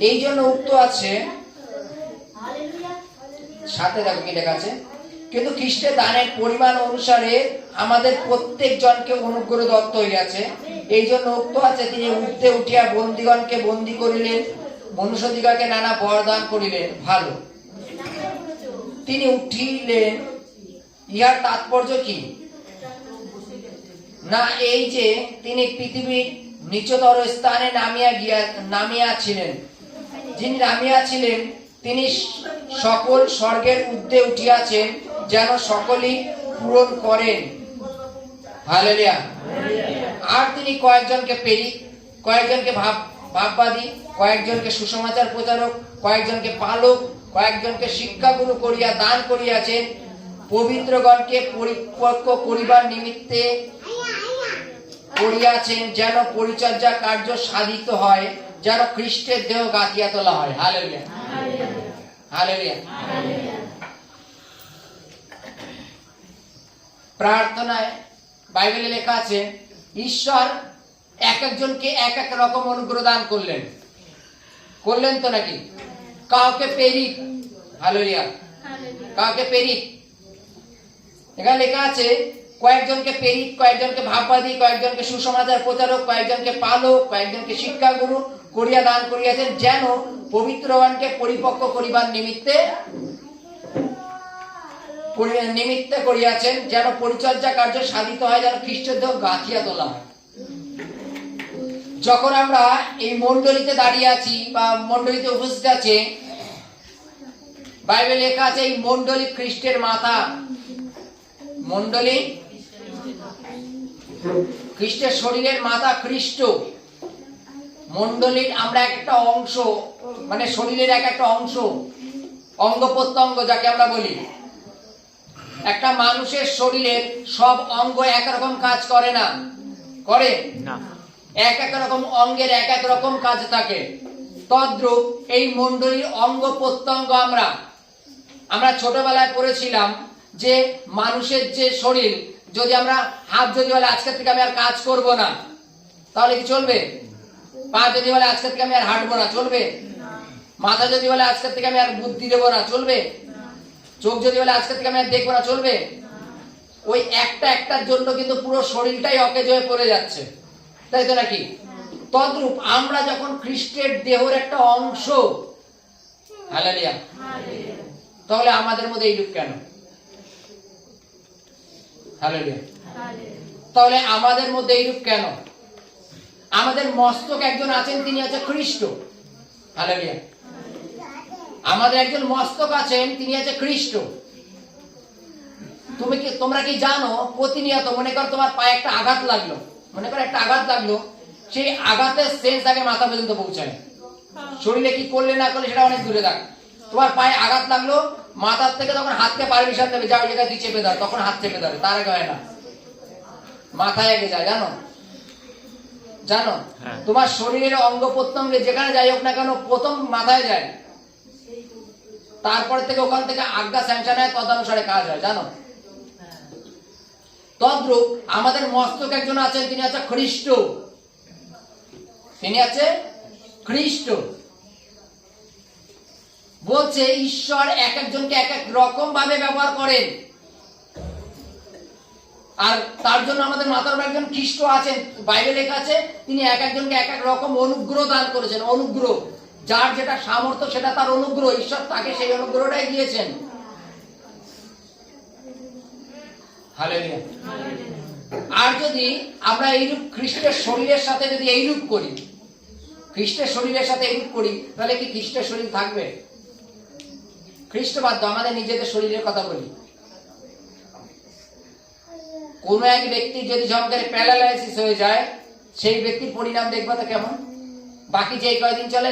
এই জন্য উক্ত আছে, সাথে দেখো কি লেখা আছে, কিন্তু খ্রিস্টের দানের পরিমাণ অনুসারে আমাদের প্রত্যেক জনকে অনুগ্রহ দত্ত হইয়াছে। এই জন্য উক্ত আছে, তিনি উঠতে উঠিয়া বন্দীগণকে বন্দী করিলেন, মনুষ্যদিগকে নানা বরদান করিলেন। ভালো, তিনি উঠিলেন, ইহার তাৎপর্য কি? না এই যে তিনি পৃথিবীর নিচতর স্থানে নামিয়াছিলেন। যিনি নামিয়াছিলেন তিনি সকল স্বর্গের ঊর্ধ্বে উঠিয়াছেন, যেন সকলেই পূরণ করেন। হালেলুয়া। আর তিনি কয়েকজনকে প্রেরিত, কয়েকজনকে ভাববাদী, কয়েকজনকে সুসমাচার প্রচারক, কয়েকজনকে পালক, কয়েকজনকে শিক্ষাগুরু করিয়া দান করিয়াছেন, পবিত্রগণকে পরিপক্ব করিবার নিমিত্তে করিয়াছেন, যেন পরিচর্যা কার্য সাধিত হয়, যেন খ্রিস্টের দেহ গাঁথিয়া তোলা হয়। Hallelujah, hallelujah. প্রার্থনায় বাইবেলে লেখা আছে, ঈশ্বর এক একজনকে এক এক রকম অনুগ্রহ দান করলেন। করলেন তো নাকি? কাউকে প্রেরিত, হালেলুয়া, কাউকে প্রেরিত। এখানে লেখা আছে কয়েকজনকে প্রেরিত, কয়েকজনকে ভাববাদী, কয়েকজনকে সুসমাচার প্রচারক, কয়েকজনকে পালক, কয়েকজনকে শিক্ষাগুরু করিয়া দান করিয়াছেন, যেন পবিত্রগণকে পরিপক্ক করিবার নিমিত্তে করিয়াছেন, যেন পরিচর্যা কার্য সাধিত হয়, যেন খ্রিস্টের দেহ গাঁথিয়া তোলা হয়। যখন আমরা এই মণ্ডলীতে দাঁড়িয়ে আছি বা মণ্ডলীতে উপস্থিত আছে, বাইবেলে লেখা আছে এই মণ্ডলী খ্রিস্টের মাথা। মণ্ডলী খ্রিস্টের শরীরের মাথা খ্রিস্ট। মণ্ডলীর আমরা একটা অংশ, মানে শরীরের এক একটা অংশ, অঙ্গ প্রত্যঙ্গ যাকে আমরা বলি। একটা মানুষের শরীরের সব অঙ্গ একরকম কাজ করে না, করে না। এক এক রকম অঙ্গের এক এক রকম কাজ থাকে। তদ্রূপ এই মণ্ডলীর অঙ্গ প্রত্যঙ্গ আমরা ছোটবেলায় পড়েছিলাম যে মানুষের যে শরীর, যদি আমরা হাত যদি বলে আজকে থেকে আমি আর কাজ করব না, তাহলে কি চলবে? পা যদি বলে আজকে থেকে আমি আর হাঁটবো না, চলবে? মাথা যদি বলে আজকে থেকে আমি আর বুদ্ধি দেবো না, চলবে? চোখ যদি বলে আজকে থেকে আমি আর দেখবো না, চলবে? ওই একটা একটার জন্য কিন্তু পুরো শরীরটাই অকেজ হয়ে পড়ে যাচ্ছে, তাই তো নাকি? তদ্রূপ আমরা যখন খ্রিস্টের দেহের একটা অংশ, হালেলুয়া, তাহলে আমাদের মধ্যে এইরূপ কেন? হালেলুয়া। তাহলে আমাদের মধ্যে এইরূপ কেন? আমাদের মস্তক একজন আছেন, তিনি হচ্ছে খ্রিস্ট। হালেলুয়া। আমাদের একজন মস্তক আছেন, তিনি হচ্ছে খ্রিস্ট। তোমরা কি জানো, প্রতিনিয়ত মনে করো তোমার পায়ে একটা আঘাত লাগলো, মনে করো একটা আঘাত লাগলো, সেই আঘাতের সেন্স আগে মাথা পর্যন্ত পৌঁছায়। শরীরে কি করলে না করলে সেটা অনেক দূরে থাক। তোমার পায়ে আঘাত লাগলো, মাথার থেকে তখন হাতকে পারমিশন দেবে, যাও জায়গায় তুই চেপে ধর, তখন হাত চেপে ধরে, তার আগে হয় না, মাথায় আগে যায়। জানো জানো তোমার শরীরের অঙ্গ প্রত্যঙ্গে যেখানে যাই হোক না কেন, প্রথম মাথায় যায়, তারপর থেকে ওখান থেকে আজ্ঞা স্যাংশন হয়, তদানুসারে কাজ হয়। জানো? তদ্রূপ আমাদের মস্তক একজন আছেন, তিনি আছে খ্রিস্ট। তিনি আছে খ্রিস্ট। বলছে ঈশ্বর এক একজনকে এক এক রকম ভাবে ব্যবহার করেন, আর তার জন্য আমাদের মাথার একজন খ্রিস্ট আছেন। বাইবেলে লেখা আছে তিনি এক একজনকে এক এক রকম অনুগ্রহ দান করেছেন। অনুগ্রহ, যার যেটা সামর্থ্য সেটা তার অনুগ্রহ, ঈশ্বর তাকে সেই অনুগ্রহটাই দিয়েছেন। হালেলুয়া। আর যদি আমরা এইরূপ খ্রিস্টের শরীরের সাথে যদি এইরূপ করি, খ্রিস্টের শরীরের সাথে এইরূপ করি, তাহলে কি খ্রিস্টের শরীর থাকবে? খ্রিস্ট বাদ দাও, আমাদের নিজেদের শরীরের কথা বলি। কোন এক ব্যক্তি যদি জন্মের প্যারালাইসিস হয়ে যায়, সেই ব্যক্তির পরিণাম দেখবা তো কেমন? বাকি যে কয়দিন চলে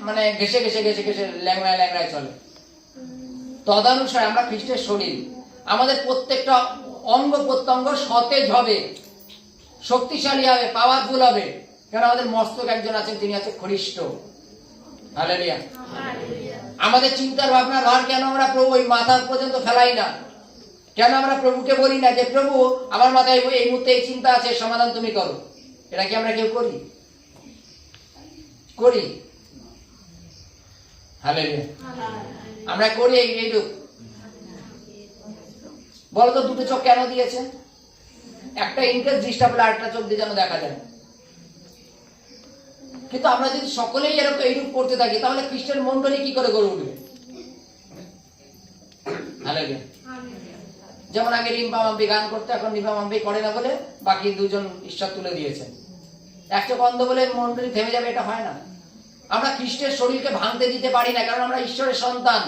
মানে ঘেসে ঘেসে ঘেসে ঘেসে ল্যাংড়ায় ল্যাংড়ায় চলে। তদানুসারে আমরা খ্রিস্টের শরীর, আমাদের প্রত্যেকটা অঙ্গ প্রত্যঙ্গ সতেজ হবে, শক্তিশালী হবে, পাওয়ারফুল হবে। কেন? আমাদের মস্তক একজন আছেন, তিনি আছে খ্রিস্ট। হালেলুয়া। আমাদের চিন্তার ভাবনার ভার কেন আমরা প্রভু ওই মাথা পর্যন্ত ফেলাই না? কেন আমরা প্রভুকে বলি না যে প্রভু আমার মাথায় এই মুহূর্তে এই চিন্তা আছে, সমাধান তুমি করো? এটা কি আমরা কেউ করি? করি? হালেলুয়া। আমরা করি এইটুক। বলতো দুটো চোখ কেন দিয়েছে? একটা ইন্টারেস্ট ডিস্টার্ব হলে আরেকটা চোখ দিয়ে যেন দেখা যায়। কিন্তু আমরা যদি সকলেই এরকম এইরূপ করতে থাকি তাহলে খ্রিস্টান মন্ডলী কি করে গড়ে উঠবে? হালেলুয়া। যেমন আগে রিম্পা মাম্পি গান করতে, এখন রিম্পা মাম্পি করে না বলে বাকি দুজন ঈশ্বর তুলে দিয়েছেন। একটা বন্ধ বলে মন্ডলী থেমে যাবে, এটা হয় না। আমরা খ্রিস্টের শরীরকে ভাঙতে দিতে পারি না, কারণ আমরা ঈশ্বরের সন্তান।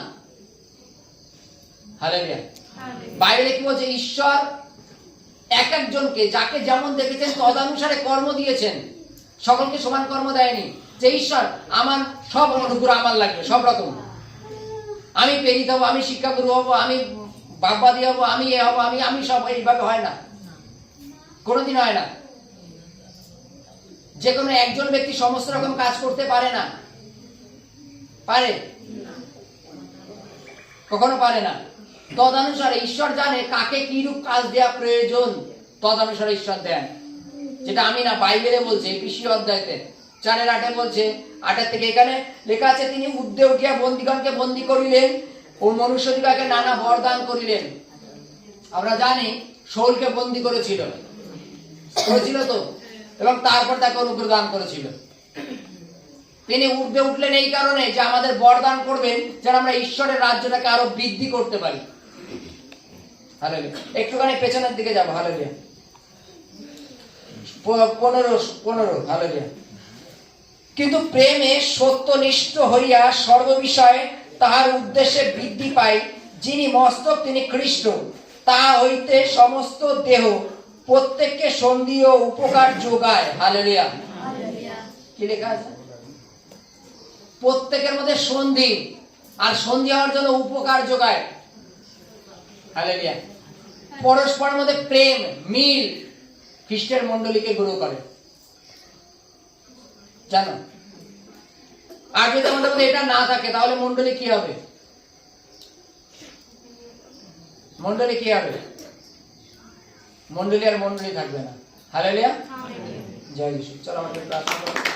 হালেলুয়া। বাইবেলে কি বলছে? ঈশ্বর এক একজনকে যাকে যেমন দেখেছেন তদানুসারে কর্ম দিয়েছেন, সকলকে সমান কর্ম দেয়নি। যে ঈশ্বর আমার সব অনুগ্রহ আমার লাগবে, সব রকম, আমি প্রেরিত হবো, আমি শিক্ষাগুরু হবো, আমি বাগবাদী হবো, আমি এ হবো, আমি সব, এইভাবে হয় না, কোনোদিন হয় না। যে কোনো একজন ব্যক্তি সমস্ত রকম কাজ করতে পারে না, পারে? কখনো পারে না। তদানুসারে ঈশ্বর জানে কাকে কি রূপ কাজ দেওয়া প্রয়োজন, তদানুসারে ঈশ্বর দেন। যেটা আমি না, বাইবেলে বলছে এফেসীয় অধ্যায়তে 4:8 বলছে, 8 থেকে এখানে লেখা আছে, তিনি ঊর্ধ্বে উঠিয়া বন্দীগণকে বন্দী করিলেন ও মনুষ্যদিগকে নানা বরদান করিলেন। আমরা জানি শাউলকে বন্দী করেছিল তো, এবং তারপর তাকে অনুগ্রহ দান করেছিল। তিনি ঊর্ধ্বে উঠলেন এই কারণে যে আমাদের বরদান করবেন, যেন আমরা ঈশ্বরের রাজ্যটাকে আরো বৃদ্ধি করতে পারি। হালেলুয়া। একটুখানি পেছনের দিকে যাবো। হালেলুয়া। 15 হালেলুয়া। কিন্তু প্রেমে সত্যনিষ্ঠ হইয়া সর্ববিষয়ে তাহার উদ্দেশ্যে বৃদ্ধি পায়, যিনি মস্তক তিনি খ্রিস্ট, তা হইতে সমস্ত দেহ প্রত্যেককে সন্ধি ও উপকার যোগায়। হালেলুয়া। কি লেখা আছে? প্রত্যেকের মধ্যে সন্ধি, আর সন্ধি হওয়ার জন্য উপকার যোগায়। হালেলুয়া। পরস্পরের মধ্যে প্রেম, মিল খ্রিস্টের মণ্ডলীকে গ্রো করে, জানো? আর যদি আমাদের মধ্যে এটা না থাকে তাহলে মণ্ডলী কি হবে? মণ্ডলী কি হবে? মণ্ডলী আর মণ্ডলী থাকবে না। হালেলুয়া। জয় যিশু। চলো আমাদের প্রার্থনা করি।